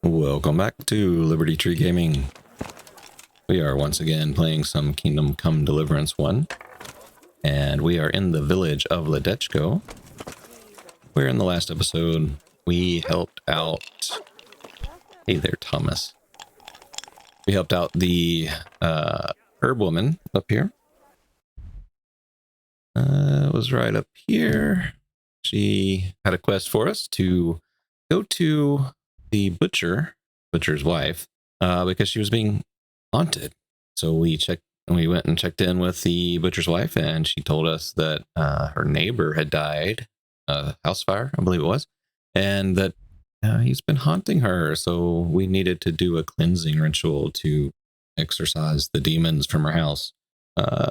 Welcome back to Liberty Tree Gaming. We are once again playing some Kingdom Come Deliverance 1. And we are in the village of Ledechko, where in the last episode we helped out... Hey there, Thomas. We helped out the herb woman up here. It was right up here. She had a quest for us to go to the butcher's wife, because she was being haunted. So we went and checked in with the butcher's wife, and she told us that her neighbor had died, house fire, I believe it was, and that he's been haunting her. So we needed to do a cleansing ritual to exorcise the demons from her house.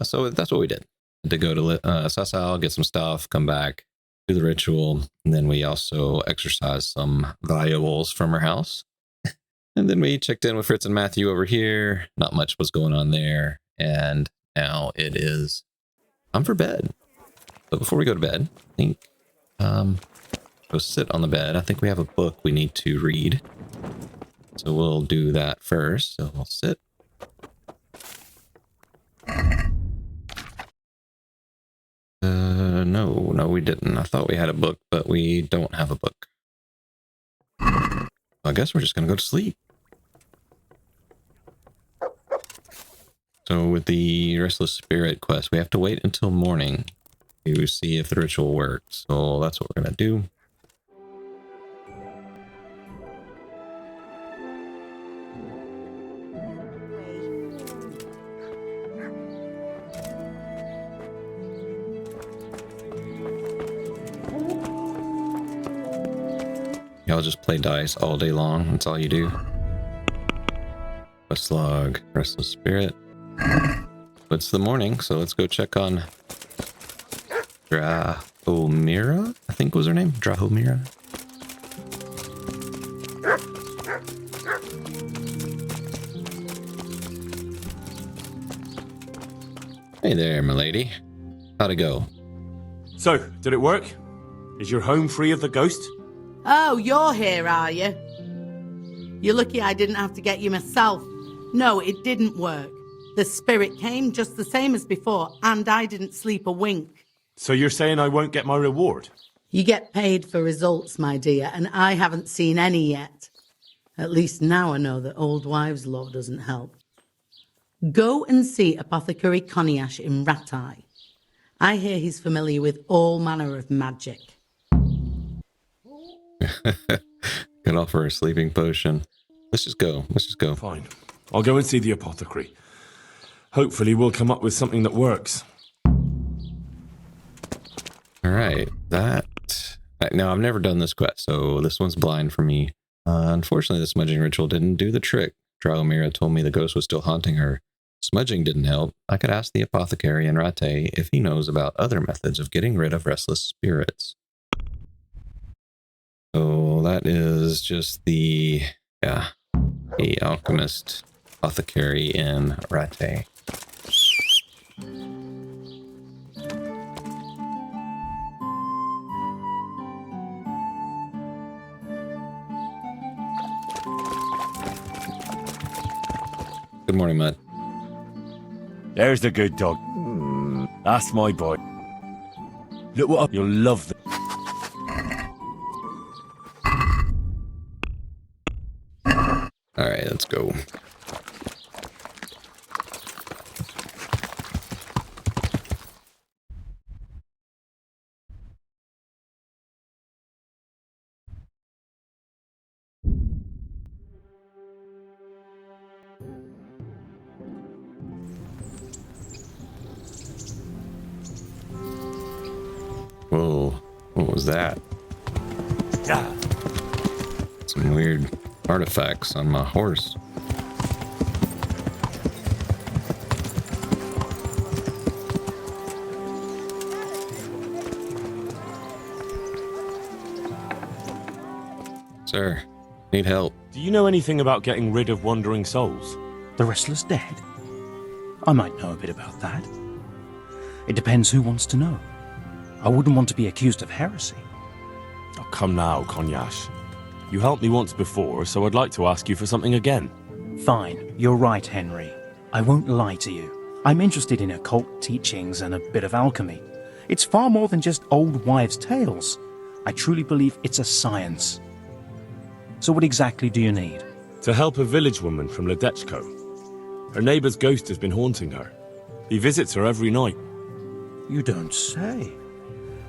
So that's what we did. To go to Sasal, get some stuff, come back, do the ritual, and then we also exorcised some valuables from her house. And then we checked in with Fritz and Matthew over here. Not much was going on there. And now it is time for bed. But before we go to bed, I think go sit on the bed. I think we have a book we need to read. So we'll do that first. So we'll sit. No, we didn't. I thought we had a book, but we don't have a book. I guess we're just going to go to sleep. So with the Restless Spirit quest, we have to wait until morning to see if the ritual works. So that's what we're going to do. Y'all just play dice all day long. That's all you do. Quest log, Restless Spirit. It's the morning, so let's go check on Drahomira, I think was her name. Drahomira. Hey there, milady. How'd it go? So, did it work? Is your home free of the ghost? Oh, you're here, are you? You're lucky I didn't have to get you myself. No, it didn't work. The spirit came just the same as before, and I didn't sleep a wink. So you're saying I won't get my reward? You get paid for results, my dear, and I haven't seen any yet. At least now I know that old wives' law doesn't help. Go and see Apothecary Coniash in Rattay. I hear he's familiar with all manner of magic. Could offer a sleeping potion. Let's just go. Fine. I'll go and see the apothecary. Hopefully we'll come up with something that works. Alright, now I've never done this quest, so this one's blind for me. Unfortunately, the smudging ritual didn't do the trick. Drahomira told me the ghost was still haunting her. Smudging didn't help. I could ask the apothecary and Rattay if he knows about other methods of getting rid of restless spirits. So that is just the alchemist apothecary in Rattay. Good morning, Mutt. There's the good dog. That's my boy. Look what you'll love the... Alright, let's go. Whoa, what was that? Some weird artifacts on my horse. Sir, need help. Do you know anything about getting rid of wandering souls? The restless dead? I might know a bit about that. It depends who wants to know. I wouldn't want to be accused of heresy. Oh, come now, Konyash. You helped me once before, so I'd like to ask you for something again. Fine, you're right, Henry. I won't lie to you. I'm interested in occult teachings and a bit of alchemy. It's far more than just old wives' tales. I truly believe it's a science. So what exactly do you need? To help a village woman from Ledechko. Her neighbour's ghost has been haunting her. He visits her every night. You don't say.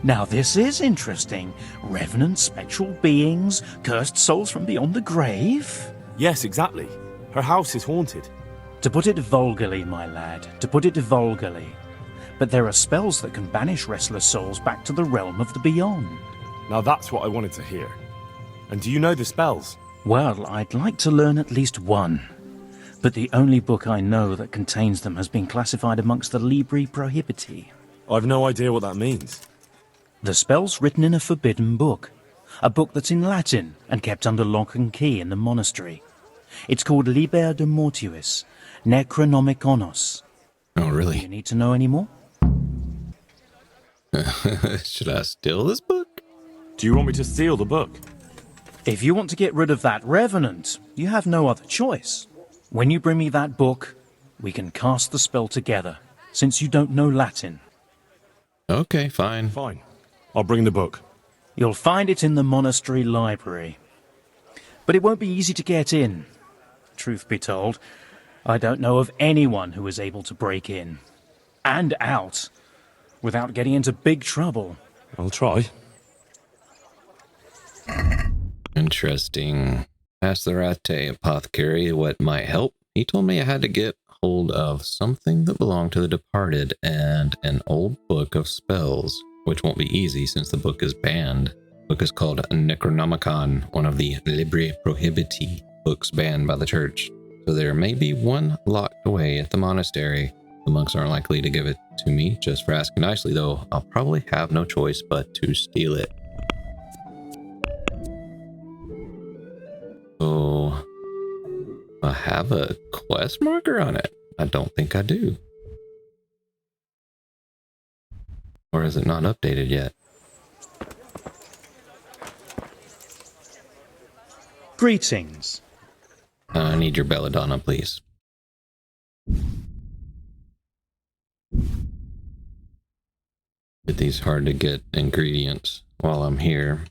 Now this is interesting. Revenant spectral beings, cursed souls from beyond the grave. Yes, exactly. Her house is haunted. To put it vulgarly, my lad, to put it vulgarly. But there are spells that can banish restless souls back to the realm of the beyond. Now that's what I wanted to hear. And do you know the spells? Well, I'd like to learn at least one. But the only book I know that contains them has been classified amongst the Libri Prohibiti. I've no idea what that means. The spell's written in a forbidden book. A book that's in Latin and kept under lock and key in the monastery. It's called Liber de Mortuis, Necronomiconos. Oh, Do really? you need to know any more? Should I steal this book? Do you want me to steal the book? If you want to get rid of that revenant, you have no other choice. When you bring me that book, we can cast the spell together, since you don't know Latin. Okay, fine. Fine. I'll bring the book. You'll find it in the monastery library. But it won't be easy to get in. Truth be told, I don't know of anyone who is able to break in and out without getting into big trouble. I'll try. Interesting. Asked the Rattay apothecary what might help. He told me I had to get hold of something that belonged to the departed and an old book of spells, which won't be easy since the book is banned. The book is called Necronomicon, one of the Libri Prohibiti books banned by the church. So there may be one locked away at the monastery. The monks aren't likely to give it to me just for asking nicely, though. I'll probably have no choice but to steal it. So I have a quest marker on it. I don't think I do. Or is it not updated yet? Greetings. I need your belladonna, please. Get these hard to get ingredients while I'm here.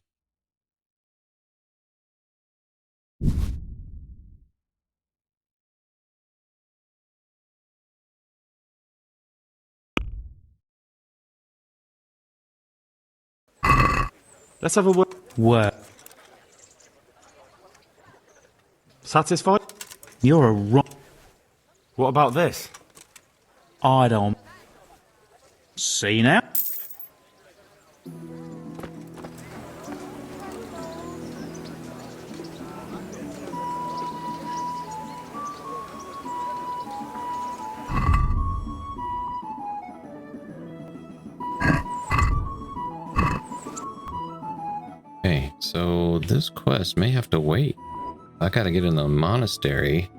Let's have a word. Well, Satisfied? you're a What about this? I don't see now. Okay, so this quest may have to wait. I gotta get in the monastery.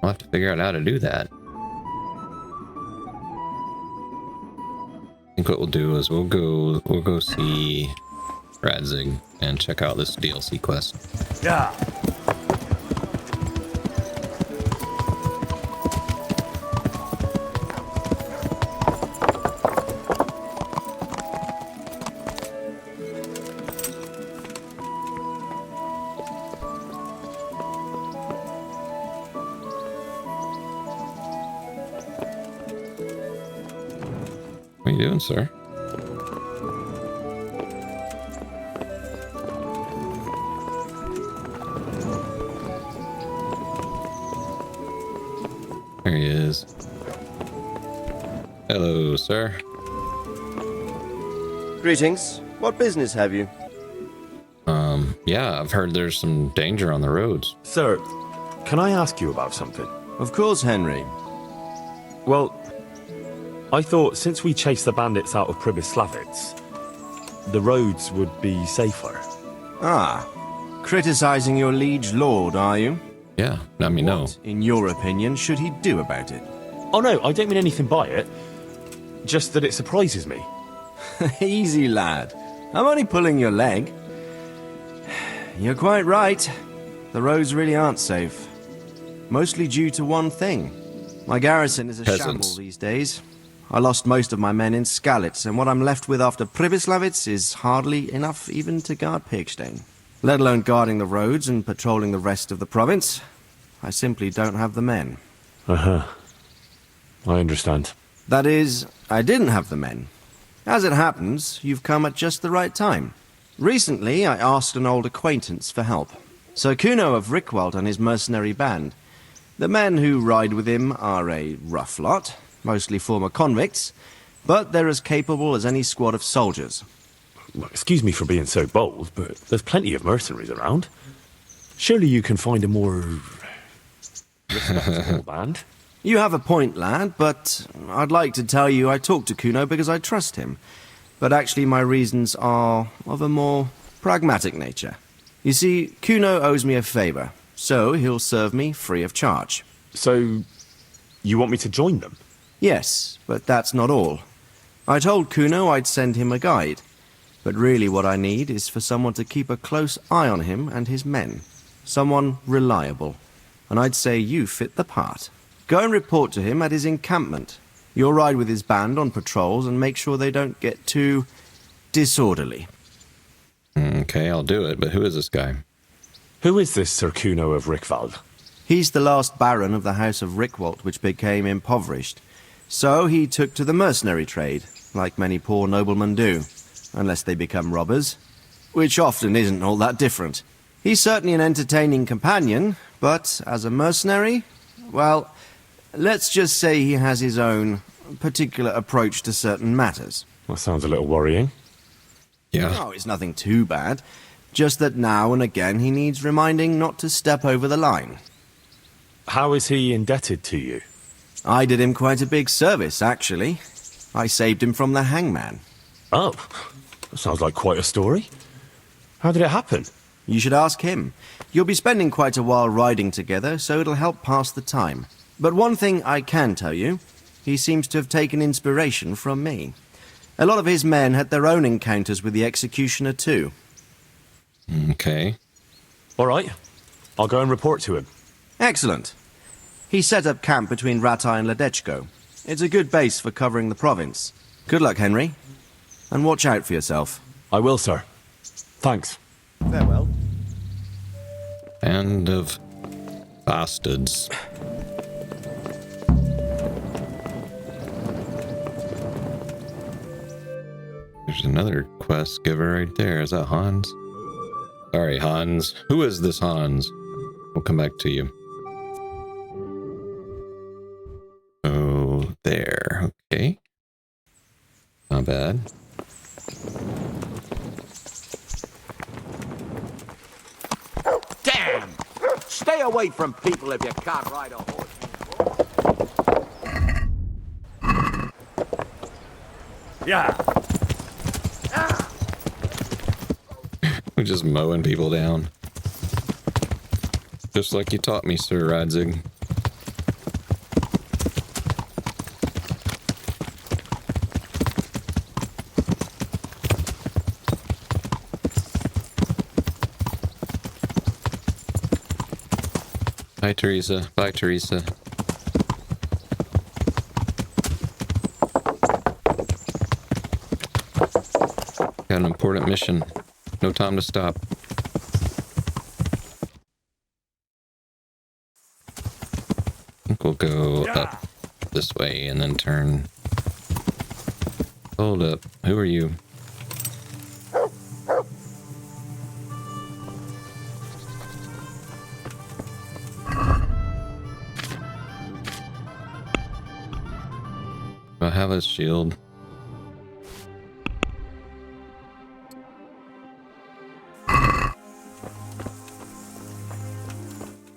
I'll have to figure out how to do that. I think what we'll do is we'll go see Radzig and check out this DLC quest. Yeah. What are you doing, sir? There he is. Hello, sir. Greetings. What business have you? Yeah, I've heard there's some danger on the roads. Sir, can I ask you about something? Of course, Henry. Well, I thought since we chased the bandits out of Pribyslavitz, the roads would be safer. Ah, criticizing your liege lord, are you? Yeah, I mean, no. What, in your opinion, should he do about it? Oh no, I don't mean anything by it. Just that it surprises me. Easy, lad. I'm only pulling your leg. You're quite right. The roads really aren't safe. Mostly due to one thing. My garrison is a shambles these days. I lost most of my men in Skalitz, and what I'm left with after Pribyslavitz is hardly enough even to guard Pigstein. Let alone guarding the roads and patrolling the rest of the province. I simply don't have the men. I understand. That is, I didn't have the men. As it happens, you've come at just the right time. Recently, I asked an old acquaintance for help. Sir Kuno of Rickwald and his mercenary band. The men who ride with him are a rough lot, mostly former convicts, but they're as capable as any squad of soldiers. Well, excuse me for being so bold, but there's plenty of mercenaries around. Surely you can find a more respectable band. You have a point, lad, but I'd like to tell you I talked to Kuno because I trust him. But actually my reasons are of a more pragmatic nature. You see, Kuno owes me a favor, so he'll serve me free of charge. So, you want me to join them? Yes, but that's not all. I told Kuno I'd send him a guide, but really what I need is for someone to keep a close eye on him and his men. Someone reliable. And I'd say you fit the part. Go and report to him at his encampment. You'll ride with his band on patrols and make sure they don't get too disorderly. Okay, I'll do it, but who is this guy? Who is this Sir Kuno of Rickwald? He's the last baron of the House of Rickwald, which became impoverished. So he took to the mercenary trade, like many poor noblemen do, unless they become robbers, which often isn't all that different. He's certainly an entertaining companion, but as a mercenary, well, let's just say he has his own particular approach to certain matters. That sounds a little worrying. Yeah. Oh, it's nothing too bad. Just that now and again he needs reminding not to step over the line. How is he indebted to you? I did him quite a big service, actually. I saved him from the hangman. Oh, that sounds like quite a story. How did it happen? You should ask him. You'll be spending quite a while riding together, so it'll help pass the time. But one thing I can tell you, he seems to have taken inspiration from me. A lot of his men had their own encounters with the executioner too. Okay. All right, I'll go and report to him. Excellent. He set up camp between Rattay and Ledechko. It's a good base for covering the province. Good luck, Henry. And watch out for yourself. I will, sir. Thanks. Farewell. Band of bastards. There's another quest giver right there. Is that Hans? Sorry, Hans. Who is this Hans? We'll come back to you. Oh, there. Okay. Not bad. Damn! Stay away from people if you can't ride a horse. Yeah. We're just mowing people down. Just like you taught me, Sir Radzig. Bye, Teresa. Bye, Teresa. Got an important mission. No time to stop. I think we'll go up this way and then turn. Hold up. Who are you? Do I have a shield?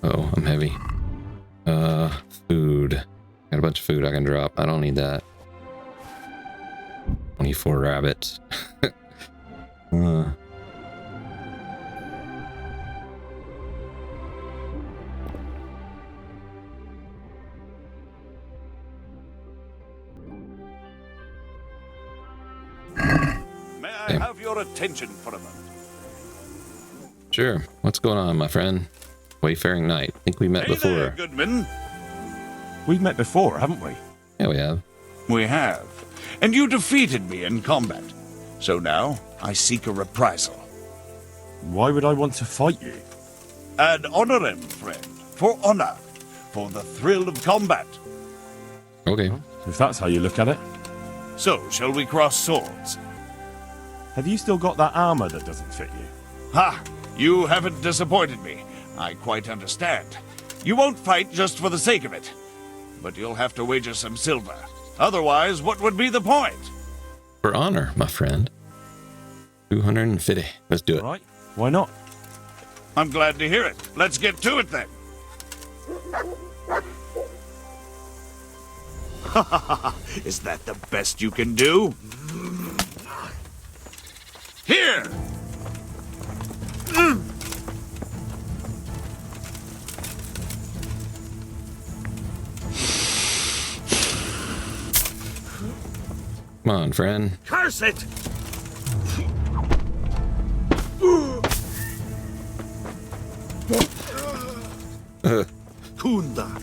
Oh, I'm heavy. Food. Got a bunch of food I can drop. I don't need that. 24 rabbits. May I have your attention for a moment? Sure. What's going on, my friend? Wayfaring Knight. I think we met before. There, Goodman. We've met before, haven't we? Yeah, we have. We have. And you defeated me in combat. So now, I seek a reprisal. Why would I want to fight you? Ad honorem, friend. For honor. For the thrill of combat. Okay. If that's how you look at it. So, shall we cross swords? Have you still got that armor that doesn't fit you? Ha! You haven't disappointed me. I quite understand. You won't fight just for the sake of it. But you'll have to wager some silver. Otherwise, what would be the point? For honor, my friend. 250. Let's do it. Right? Why not? I'm glad to hear it. Let's get to it then. Is that the best you can do? Here! Come on, friend. Curse it! Kunda.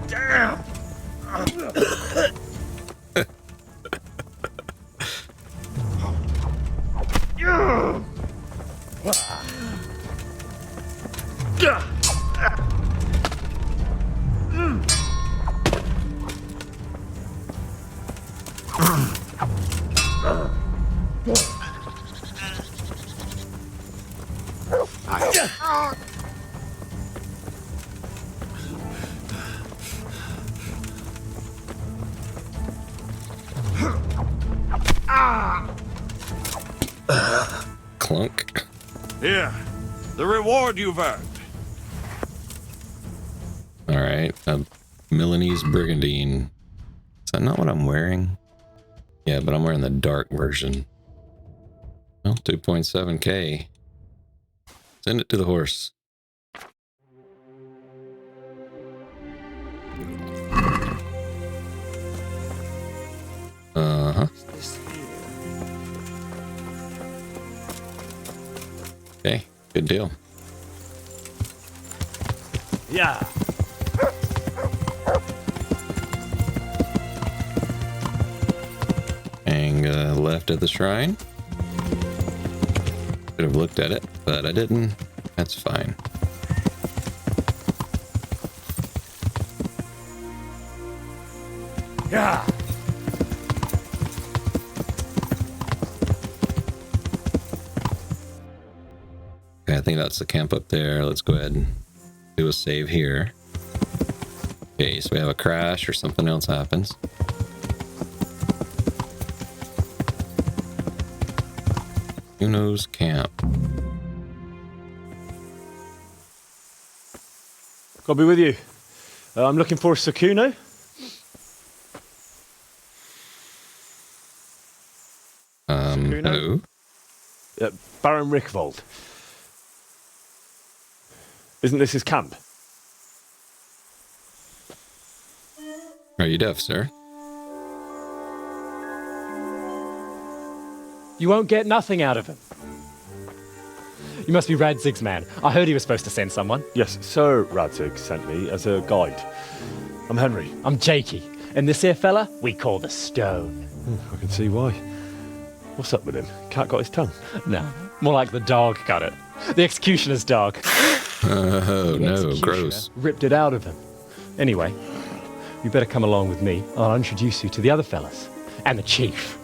Damn! Clunk. Here, the reward you've earned. All right. A Milanese Brigandine. Is that not what I'm wearing? Yeah, but I'm wearing the dark version. Well, 2.7k. Send it to the horse. Uh-huh. Okay, good deal. Yeah. Hang left at the shrine. Could have looked at it, but I didn't. That's fine. Yeah. Okay, I think that's the camp up there. Let's go ahead and do a save here. Okay, so we have a crash or something else happens. Kuno's camp. I'll be with you. I'm looking for Sir Kuno. Hello? Baron Rickvold. Isn't this his camp? Are you deaf, sir? You won't get nothing out of him. You must be Radzig's man. I heard he was supposed to send someone. Yes, Sir Radzig sent me as a guide. I'm Henry. I'm Jakey. And this here fella, we call the Stone. I can see why. What's up with him? Cat got his tongue? No, more like the dog got it. The executioner's dog. Oh, The no, executioner gross. ripped it out of him. Anyway, you better come along with me. I'll introduce you to the other fellas. And the chief.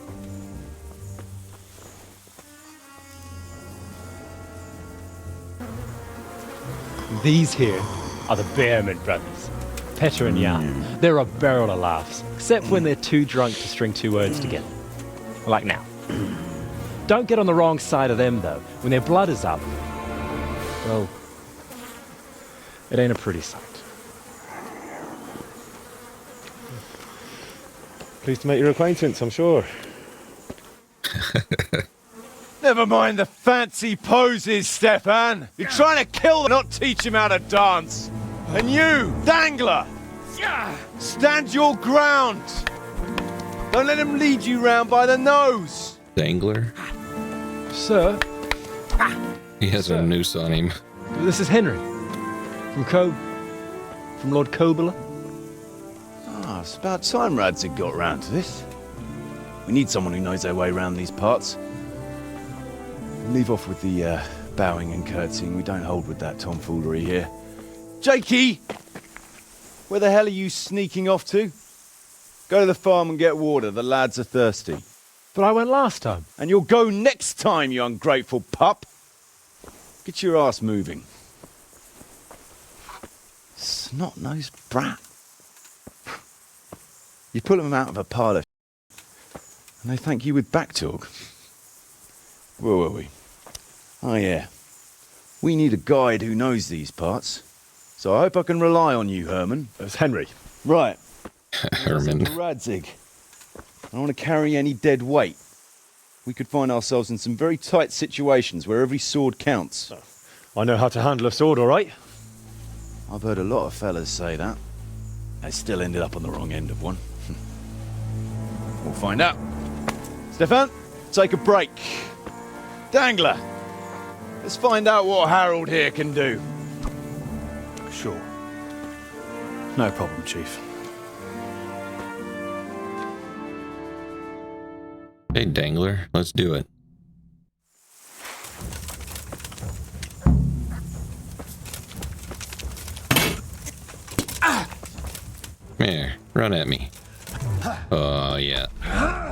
These here are the Bearman brothers. Petr and Jan. They're a barrel of laughs. Except when they're too drunk to string two words together. Like now. Don't get on the wrong side of them, though. When their blood is up, well, it ain't a pretty sight. Pleased to make your acquaintance, I'm sure. Never mind the fancy poses, Stephan. You're trying to kill them, not teach him how to dance. And you, Dangler, Stand your ground! Don't let him lead you round by the nose! Dangler? Sir, He has a noose on him. this is Henry. From Lord Cobler. Ah, it's about time Radzig got round to this. We need someone who knows their way around these parts. Leave off with the bowing and curtsying. We don't hold with that tomfoolery here. Jakey! Where the hell are you sneaking off to? Go to the farm and get water. The lads are thirsty. But I went last time. And you'll go next time, you ungrateful pup. Get your ass moving. Snot-nosed brat. You pull them out of a pile of and they thank you with back talk. Where were we? Oh yeah. We need a guide who knows these parts. So I hope I can rely on you, Herman. It's Henry. Right. Herman. Radzig. I don't want to carry any dead weight. We could find ourselves in some very tight situations where every sword counts. I know how to handle a sword, all right? I've heard a lot of fellas say that. They still ended up on the wrong end of one. We'll find out. Stephan, take a break. Dangler, let's find out what Harold here can do. Sure. No problem, Chief. Hey, Dangler, let's do it. Here, run at me. Oh, yeah.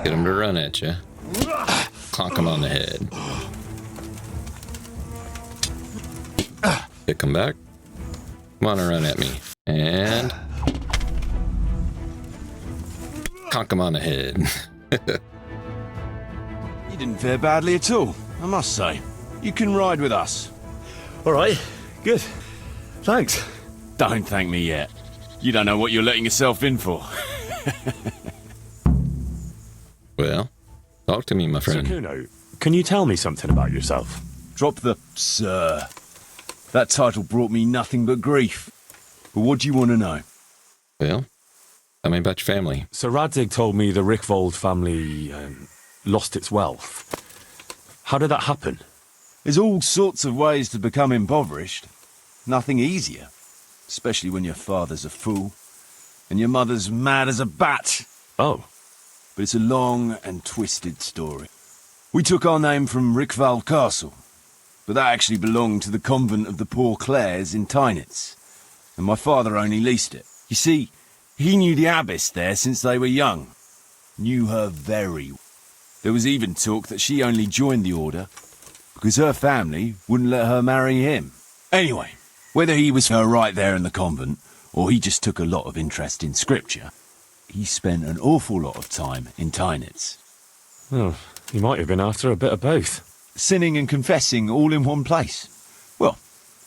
Get him to run at you. Clonk him on the head. Kick him back. Come on and run at me. And... conk him on the head. You didn't fare badly at all, I must say. You can ride with us. All right, good. Thanks. Don't thank me yet. You don't know what you're letting yourself in for. Well, talk to me, my Sir friend. Kuno, can you tell me something about yourself? Drop the sir. That title brought me nothing but grief. But what do you want to know? Well, tell me about your family. So Radzig told me the Rickvold family lost its wealth. How did that happen? There's all sorts of ways to become impoverished. Nothing easier. Especially when your father's a fool and your mother's mad as a bat. Oh. But it's a long and twisted story. We took our name from Rickvold Castle, but that actually belonged to the convent of the Poor Clares in Tynitz, and my father only leased it. You see, he knew the abbess there since they were young. Knew her very well. There was even talk that she only joined the order because her family wouldn't let her marry him. Anyway, whether he was her right there in the convent, or he just took a lot of interest in scripture, he spent an awful lot of time in Tynitz. Oh, he might have been after a bit of both. Sinning and confessing all in one place. Well,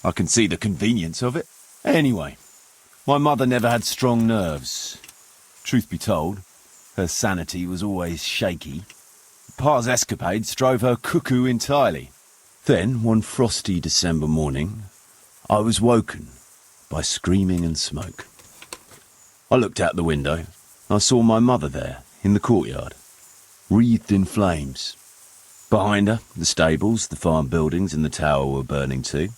I can see the convenience of it. Anyway, my mother never had strong nerves. Truth be told, her sanity was always shaky. Pa's escapades drove her cuckoo entirely. Then, one frosty December morning, I was woken by screaming and smoke. I looked out the window and I saw my mother there in the courtyard, wreathed in flames. Behind her, the stables, the farm buildings and the tower were burning too,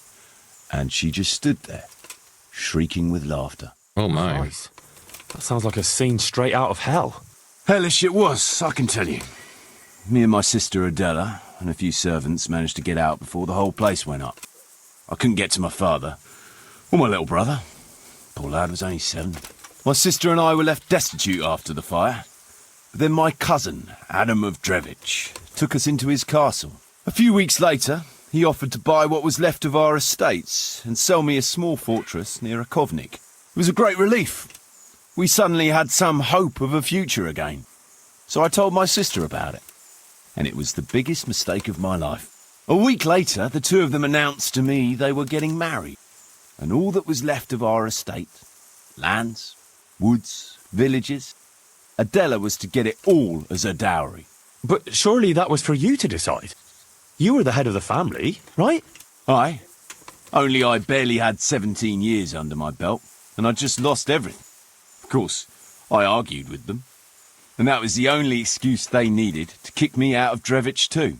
and she just stood there, shrieking with laughter. Oh my. Christ. That sounds like a scene straight out of hell. Hellish it was, I can tell you. Me and my sister Adela and a few servants managed to get out before the whole place went up. I couldn't get to my father, or my little brother. Poor lad was only 7. My sister and I were left destitute after the fire. But then my cousin, Adam of Drevich, took us into his castle. A few weeks later, he offered to buy what was left of our estates and sell me a small fortress near a Kovnik. It was a great relief. We suddenly had some hope of a future again. So I told my sister about it. And it was the biggest mistake of my life. A week later, the two of them announced to me they were getting married. And all that was left of our estate, lands, woods, villages, Adela was to get it all as a dowry. But surely that was for you to decide. You were the head of the family, right? Aye. Only I barely had 17 years under my belt, and I'd just lost everything. course, I argued with them, and that was the only excuse they needed to kick me out of Drevich too.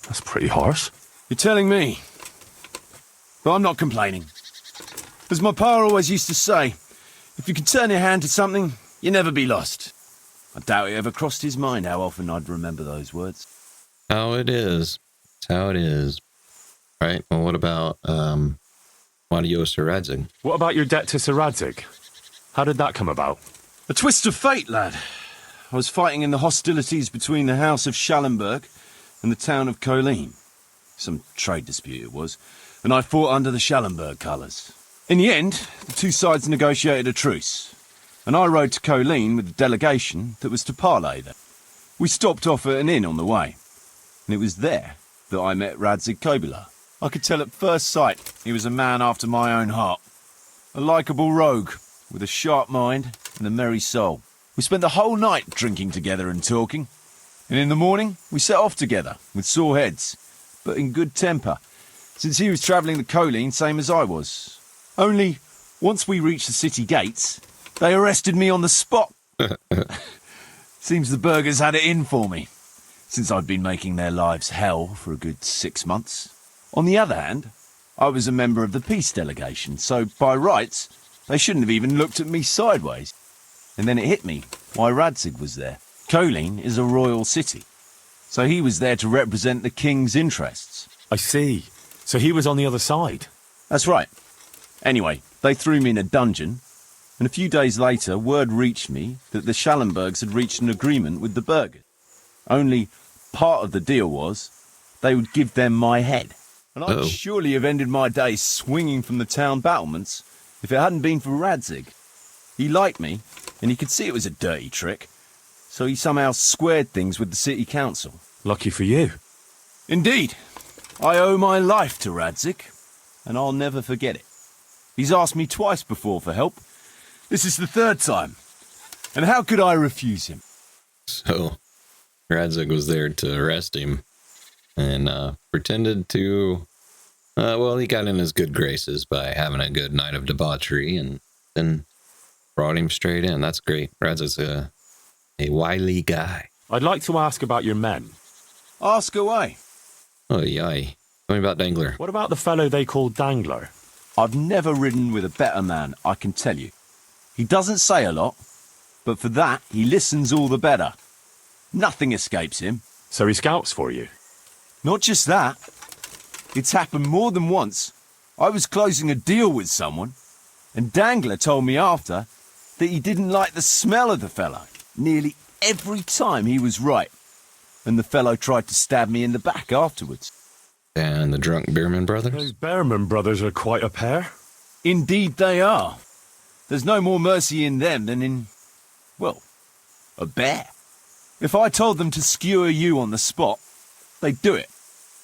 That's pretty harsh. You're telling me. But I'm not complaining. As my pa always used to say, if you can turn your hand to something, you never be lost. I doubt it ever crossed his mind how often I'd remember those words. How it is. It's how it is. Right. Well, what about Adios to Radzig? What about your debt to Sir Radzig? How did that come about? A twist of fate, lad. I was fighting in the hostilities between the House of Schallenberg and the town of Colleen. Some trade dispute it was, and I fought under the Schallenberg colours. In the end, the two sides negotiated a truce, and I rode to Colleen with the delegation that was to parley there. We stopped off at an inn on the way, and it was there that I met Radzig Kobyla. I could tell at first sight he was a man after my own heart. A likeable rogue, with a sharp mind and a merry soul. We spent the whole night drinking together and talking, and in the morning we set off together, with sore heads, but in good temper, since he was travelling the Colleen same as I was. Only, once we reached the city gates, they arrested me on the spot. Seems the burghers had it in for me, since I'd been making their lives hell for a good 6 months. On the other hand, I was a member of the peace delegation, so by rights, they shouldn't have even looked at me sideways. And then it hit me why Radzig was there. Colleen is a royal city, so he was there to represent the king's interests. I see. So he was on the other side. That's right. Anyway, they threw me in a dungeon, and a few days later word reached me that the Schallenbergs had reached an agreement with the burghers. Only part of the deal was they would give them my head. And I'd surely have ended my days swinging from the town battlements if it hadn't been for Radzig. He liked me, and he could see it was a dirty trick, so he somehow squared things with the city council. Lucky for you. Indeed. I owe my life to Radzig, and I'll never forget it. He's asked me twice before for help. This is the third time. And how could I refuse him? So, Radzig was there to arrest him and pretended to, well, he got in his good graces by having a good night of debauchery and then brought him straight in. That's great. Radzig's a wily guy. I'd like to ask about your men. Ask away. Oh, yay. Tell me about Dangler. What about the fellow they call Dangler? I've never ridden with a better man, I can tell you. He doesn't say a lot, but for that, he listens all the better. Nothing escapes him. So he scouts for you? Not just that. It's happened more than once. I was closing a deal with someone, and Dangler told me after that he didn't like the smell of the fellow nearly every time he was right, and the fellow tried to stab me in the back afterwards. And the drunk Bearman brothers? Those Bearman brothers are quite a pair. Indeed they are. There's no more mercy in them than in, well, a bear. If I told them to skewer you on the spot, they'd do it,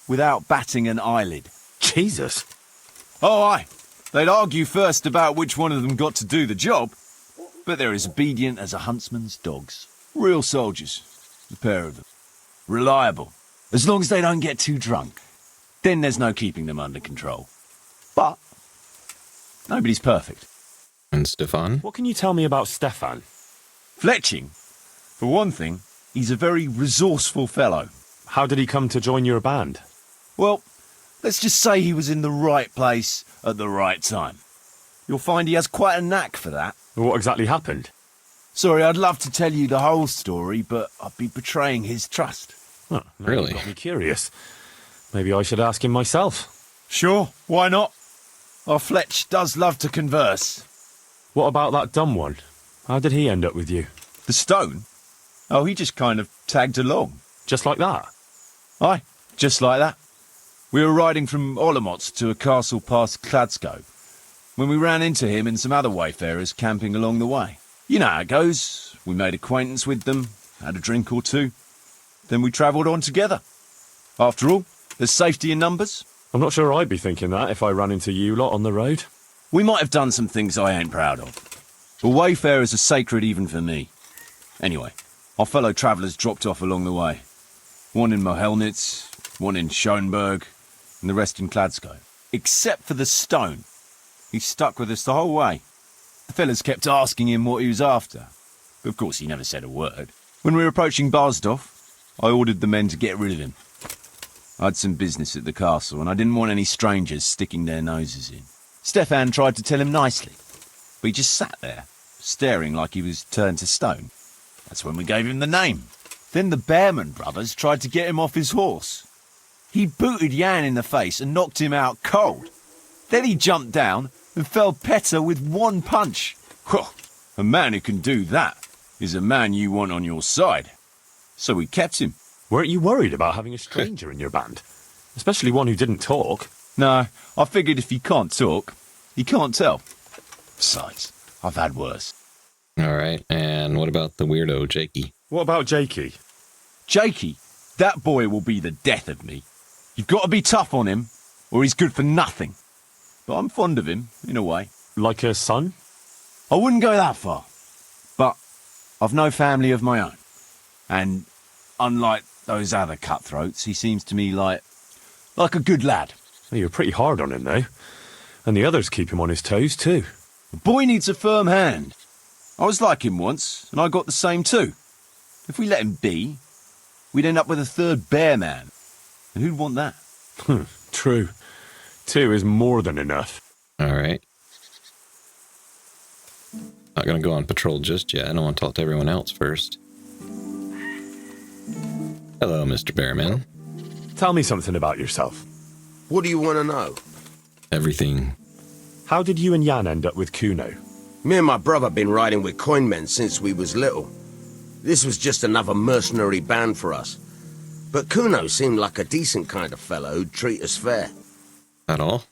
without batting an eyelid. Jesus. Oh, aye. They'd argue first about which one of them got to do the job, but they're as obedient as a huntsman's dogs. Real soldiers, the pair of them. Reliable, as long as they don't get too drunk. Then there's no keeping them under control. But nobody's perfect. And Stephan? What can you tell me about Stephan? Fletching, for one thing, he's a very resourceful fellow. How did he come to join your band? Well, let's just say he was in the right place at the right time. You'll find he has quite a knack for that. What exactly happened? Sorry, I'd love to tell you the whole story, but I'd be betraying his trust. Oh, Really? You got me curious. Maybe I should ask him myself. Sure, why not? Our Fletch does love to converse. What about that dumb one? How did he end up with you? The stone? Oh, he just kind of tagged along. Just like that? Aye, just like that. We were riding from Olomouc to a castle past Kladsko, when we ran into him and some other wayfarers camping along the way. You know how it goes. We made acquaintance with them, had a drink or two. Then we travelled on together. After all, there's safety in numbers. I'm not sure I'd be thinking that if I ran into you lot on the road. We might have done some things I ain't proud of. But wayfarers are sacred even for me. Anyway, our fellow travellers dropped off along the way. One in Mohelnitz, one in Schoenberg, and the rest in Kladsko. Except for the stone. He stuck with us the whole way. The fellas kept asking him what he was after. But of course he never said a word. When we were approaching Barsdorf, I ordered the men to get rid of him. I had some business at the castle, and I didn't want any strangers sticking their noses in. Stephan tried to tell him nicely, but he just sat there, staring like he was turned to stone. That's when we gave him the name. Then the Bearman brothers tried to get him off his horse. He booted Jan in the face and knocked him out cold. Then he jumped down and felled Petr with one punch. Well, a man who can do that is a man you want on your side. So we kept him. Weren't you worried about having a stranger in your band? Especially one who didn't talk. No, I figured if he can't talk, he can't tell. Besides, I've had worse. All right, and what about the weirdo, Jakey? What about Jakey? Jakey, that boy will be the death of me. You've got to be tough on him, or he's good for nothing. But I'm fond of him, in a way. Like a son? I wouldn't go that far. But I've no family of my own. And unlike those other cutthroats, he seems to me like a good lad. Well, you're pretty hard on him, though. And the others keep him on his toes, too. The boy needs a firm hand. I was like him once, and I got the same too. If we let him be, we'd end up with a third bear man. And who'd want that? True. 2 is more than enough. All right. Not going to go on patrol just yet. I want to talk to everyone else first. Hello, Mr. Bearman. Tell me something about yourself. What do you want to know? Everything. How did you and Jan end up with Kuno? Me and my brother been riding with coinmen since we was little. This was just another mercenary band for us. But Kuno seemed like a decent kind of fellow who'd treat us fair. At all?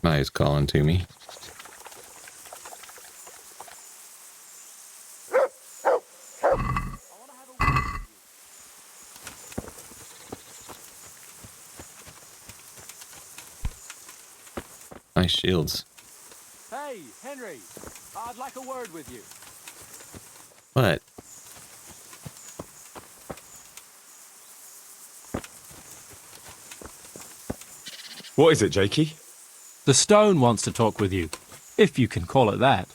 Maya's calling to me. Nice shields. Hey, Henry, I'd like a word with you. What? What is it, Jakey? The stone wants to talk with you, if you can call it that.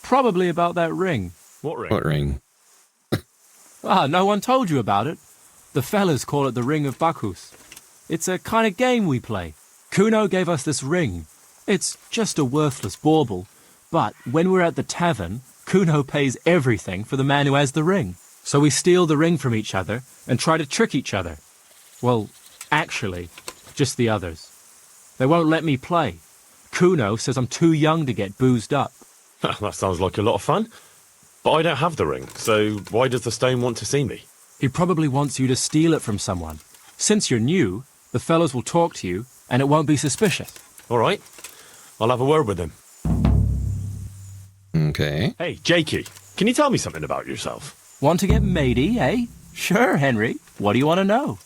Probably about that ring. What ring? What ring? No one told you about it. The fellas call it the Ring of Bacchus. It's a kind of game we play. Kuno gave us this ring. It's just a worthless bauble. But when we're at the tavern, Kuno pays everything for the man who has the ring. So we steal the ring from each other and try to trick each other. Well, actually, just the others. They won't let me play. Kuno says I'm too young to get boozed up. That sounds like a lot of fun. But I don't have the ring, so why does the stone want to see me? He probably wants you to steal it from someone. Since you're new, the fellows will talk to you, and it won't be suspicious. All right. I'll have a word with him. Okay. Hey, Jakey, can you tell me something about yourself? Want to get matey, eh? Sure, Henry. What do you want to know?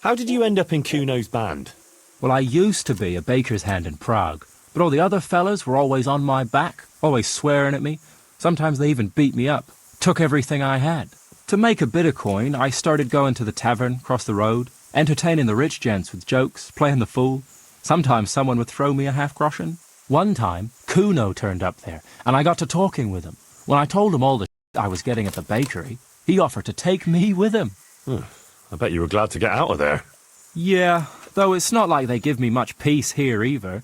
How did you end up in Kuno's band? Well, I used to be a baker's hand in Prague, but all the other fellas were always on my back, always swearing at me. Sometimes they even beat me up, took everything I had. To make a bit of coin, I started going to the tavern across the road, entertaining the rich gents with jokes, playing the fool. Sometimes someone would throw me a half-groschen. One time, Kuno turned up there, and I got to talking with him. When I told him all the I was getting at the bakery, he offered to take me with him. I bet you were glad to get out of there. Yeah, though it's not like they give me much peace here either.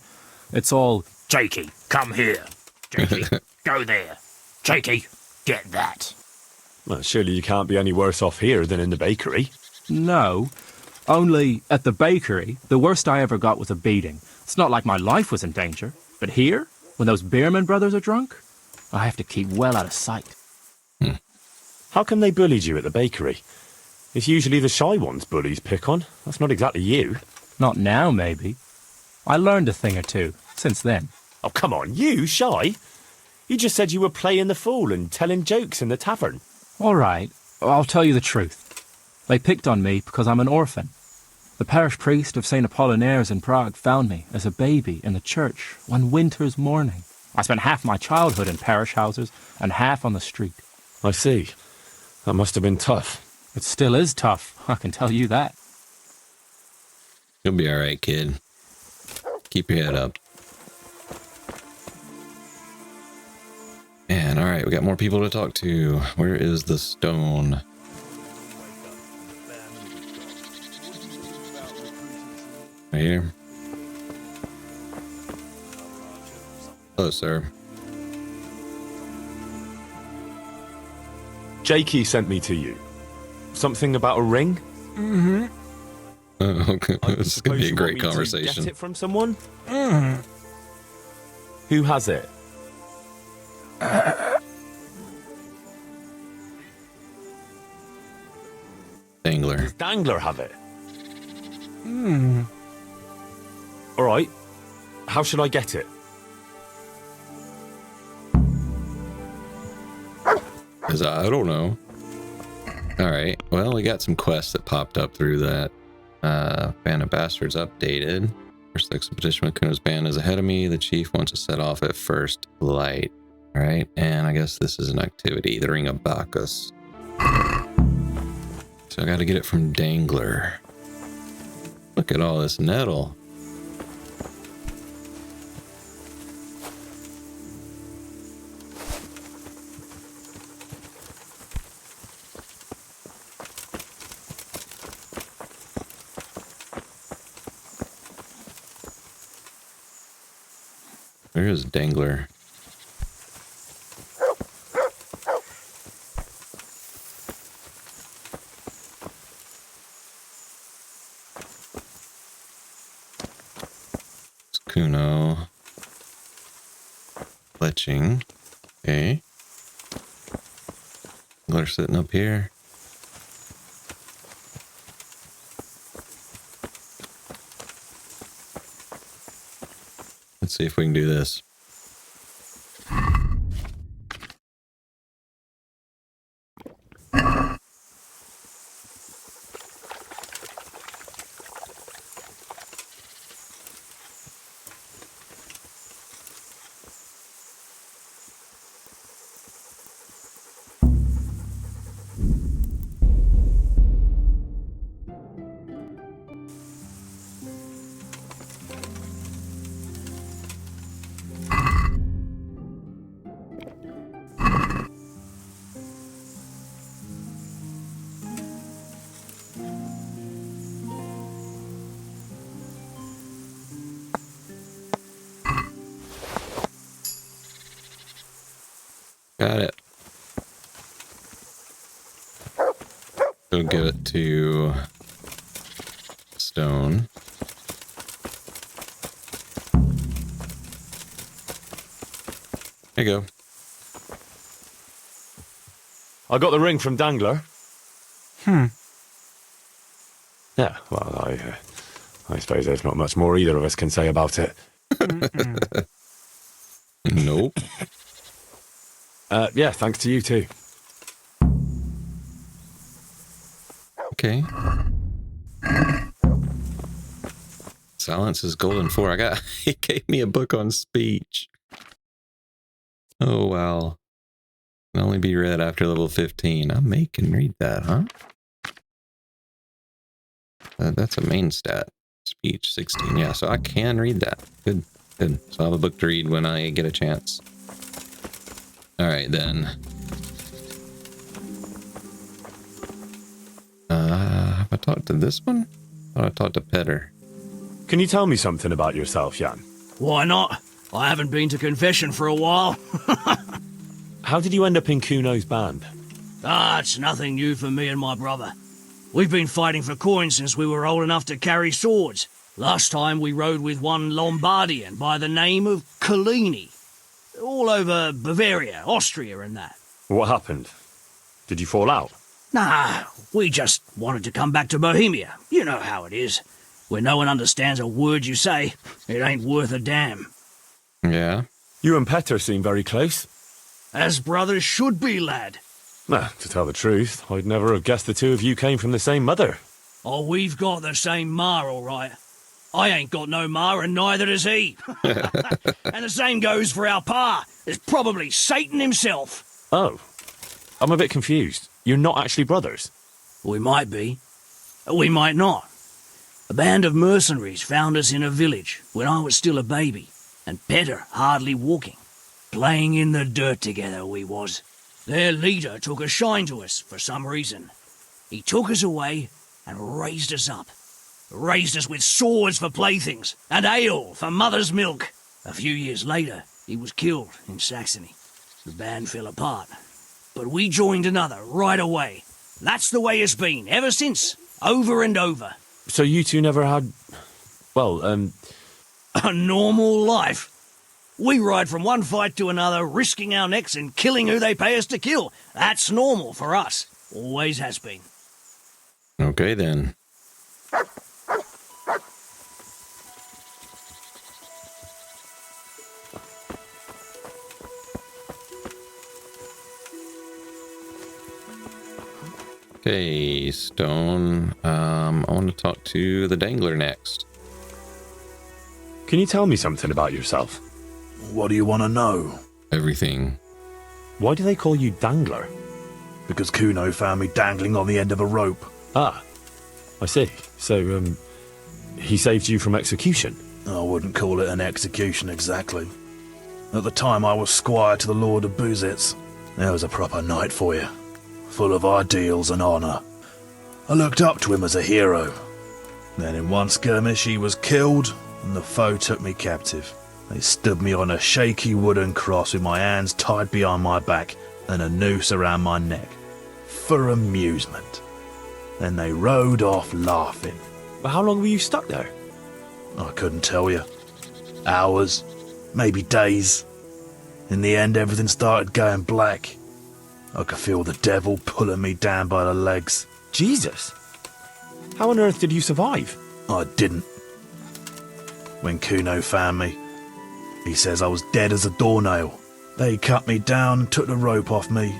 It's all, Jakey, come here. Jakey, go there. Jakey, get that. Well, surely you can't be any worse off here than in the bakery. no. Only, at the bakery, the worst I ever got was a beating. It's not like my life was in danger. But here, when those Bearman brothers are drunk, I have to keep well out of sight. How come they bullied you at the bakery? It's usually the shy ones bullies pick on. That's not exactly you. Not now, maybe. I learned a thing or two since then. Oh, come on, you shy? You just said you were playing the fool and telling jokes in the tavern. All right, I'll tell you the truth. They picked on me because I'm an orphan. The parish priest of St. Apollinaire's in Prague found me as a baby in the church one winter's morning. I spent half my childhood in parish houses and half on the street. I see. That must have been tough. It still is tough, I can tell you that. You'll be all right, kid. Keep your head up. And all right, we got more people to talk to. Where is the stone? Right here. Hello, sir. Jakey sent me to you. Something about a ring? Mm-hmm. Okay. This is going to be a great conversation. Get it from someone? Mm. Who has it? Dangler. Does Dangler have it? Hmm. All right. How should I get it? Because I don't know. All right. Well, we got some quests that popped up through that. Band of Bastards updated. First expedition with Kuno's band is ahead of me. The chief wants to set off at first light. All right. And I guess this is an activity. The Ring of Bacchus. So I got to get it from Dangler. Look at all this nettle. Where is Dangler? It's Kuno. Fletching. Okay. Dangler sitting up here. Let's see if we can do this. Got it. Go give it to Stone. There you go. I got the ring from Dangler. Hmm. Yeah, well, I suppose there's not much more either of us can say about it. Nope. Yeah, thanks to you too. Okay. Silence is golden for. He gave me a book on speech. Oh, wow. Can only be read after level 15. I may can read that, huh? That's a main stat. Speech 16. Yeah, so I can read that. Good, good. So I'll have a book to read when I get a chance. All right, then. Have I talked to this one? I talked to Petr. Can you tell me something about yourself, Jan? Why not? I haven't been to confession for a while. How did you end up in Kuno's band? It's nothing new for me and my brother. We've been fighting for coin since we were old enough to carry swords. Last time we rode with one Lombardian by the name of Collini. All over Bavaria, Austria and that. What happened? Did you fall out? Nah, we just wanted to come back to Bohemia. You know how it is. When no one understands a word you say, it ain't worth a damn. Yeah? You and Petr seem very close. As brothers should be, lad. Nah, to tell the truth, I'd never have guessed the two of you came from the same mother. Oh, we've got the same ma, all right. I ain't got no ma, and neither does he. And the same goes for our pa. It's probably Satan himself. Oh. I'm a bit confused. You're not actually brothers? We might be. We might not. A band of mercenaries found us in a village when I was still a baby, and Petr hardly walking. Playing in the dirt together we was. Their leader took a shine to us for some reason. He took us away and raised us up. Raised us with swords for playthings and ale for mother's milk. A few years later, he was killed in Saxony. The band fell apart. But we joined another right away. That's the way it's been, ever since. Over and over. So you two never had... well, A normal life. We ride from one fight to another, risking our necks and killing who they pay us to kill. That's normal for us. Always has been. Okay, then. Okay, Stone. I want to talk to the Dangler next. can you tell me something about yourself? What do you want to know? Everything. Why do they call you Dangler? Because Kuno found me dangling on the end of a rope. Ah, I see. So, he saved you from execution? I wouldn't call it an execution exactly. At the time I was squire to the Lord of Buzitz. There was a proper knight for you, full of ideals and honour. I looked up to him as a hero. Then in one skirmish he was killed, and the foe took me captive. They stood me on a shaky wooden cross with my hands tied behind my back and a noose around my neck, for amusement. Then they rode off laughing. But how long were you stuck there? I couldn't tell you. Hours, maybe days. In the end, everything started going black. I could feel the devil pulling me down by the legs. Jesus! How on earth did you survive? I didn't. When Kuno found me, he says I was dead as a doornail. They cut me down and took the rope off me.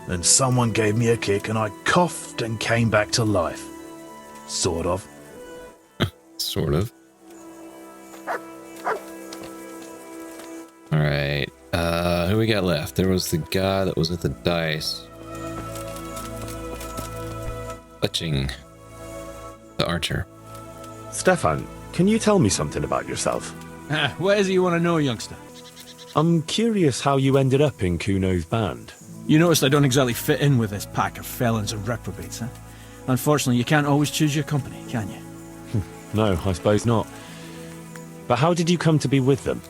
Then someone gave me a kick and I coughed and came back to life. Sort of. Sort of. Alright. Who we got left? There was the guy that was at the dice. Fletching. The archer. Stephan, can you tell me something about yourself? What is it you want to know, youngster? I'm curious how you ended up in Kuno's band. You noticed I don't exactly fit in with this pack of felons and reprobates, huh? Unfortunately, you can't always choose your company, can you? No, I suppose not. But how did you come to be with them?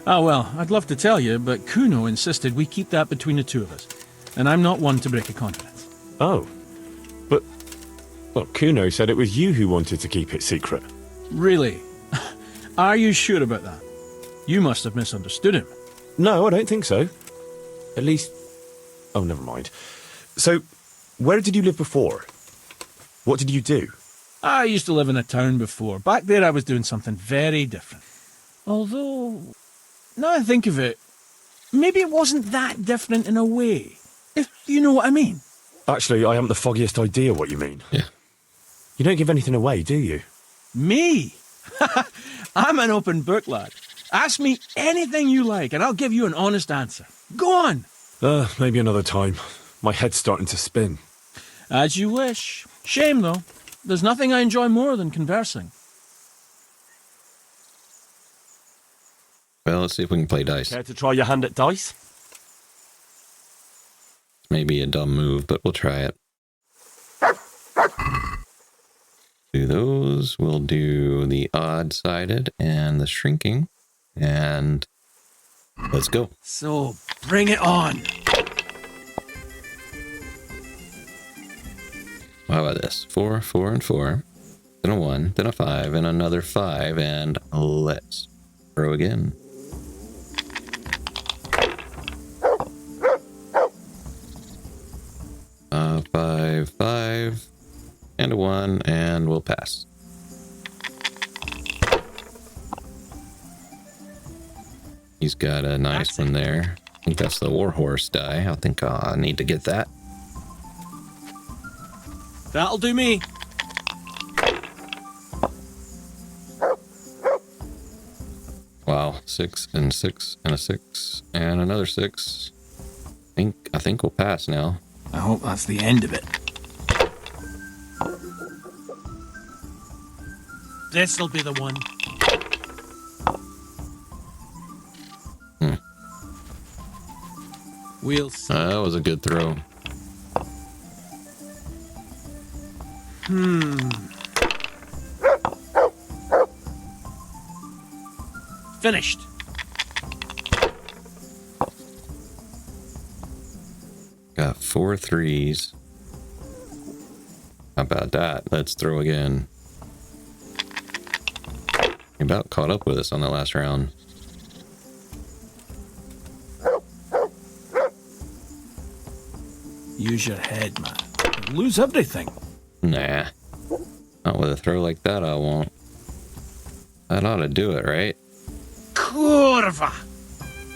Ah, well, I'd love to tell you, but Kuno insisted we keep that between the two of us. And I'm not one to break a confidence. Oh. But, well, Kuno said it was you who wanted to keep it secret. Really? Are you sure about that? You must have misunderstood him. No, I don't think so. At least... oh, never mind. So, where did you live before? What did you do? I used to live in a town before. Back there I was doing something very different. Although, now I think of it, maybe it wasn't that different in a way. If you know what I mean. Actually, I haven't the foggiest idea what you mean. Yeah. You don't give anything away, do you? Me? I'm an open book, lad. Ask me anything you like and I'll give you an honest answer. Go on. Maybe another time. My head's starting to spin. As you wish. Shame, though. There's nothing I enjoy more than conversing. Well, let's see if we can play dice. Care to try your hand at dice? Maybe a dumb move, but we'll try it. Do those. We'll do the odd-sided and the shrinking. And let's go. So, bring it on. How about this? 4, 4, and 4. Then a 1, then a 5, and another 5. And let's throw again. Five, 5, and a 1, and we'll pass. He's got a nice one there. I think that's the Warhorse die. I think I need to get that. That'll do me. Wow, 6 and 6 and a 6 and another 6. I think we'll pass now. I hope that's the end of it. This'll be the one. We'll see. That was a good throw. Finished. Got 4 threes. How about that? Let's throw again. You about caught up with us on the last round. Use your head, man. You'll lose everything. Nah. Not with a throw like that, I won't. That ought to do it, right? Kurva!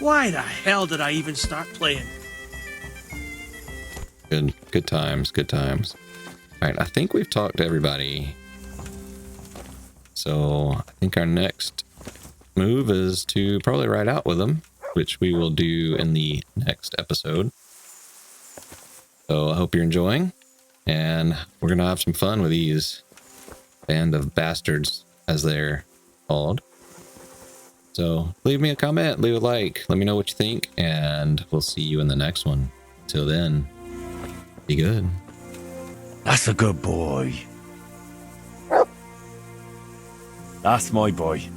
Why the hell did I even start playing? Good times, good times. Alright, I think we've talked to everybody. So, I think our next move is to probably ride out with them, which we will do in the next episode. So, I hope you're enjoying, and we're going to have some fun with these band of bastards, as they're called. So, leave me a comment, leave a like, let me know what you think, and we'll see you in the next one. Till then, be good. That's a good boy. That's my boy.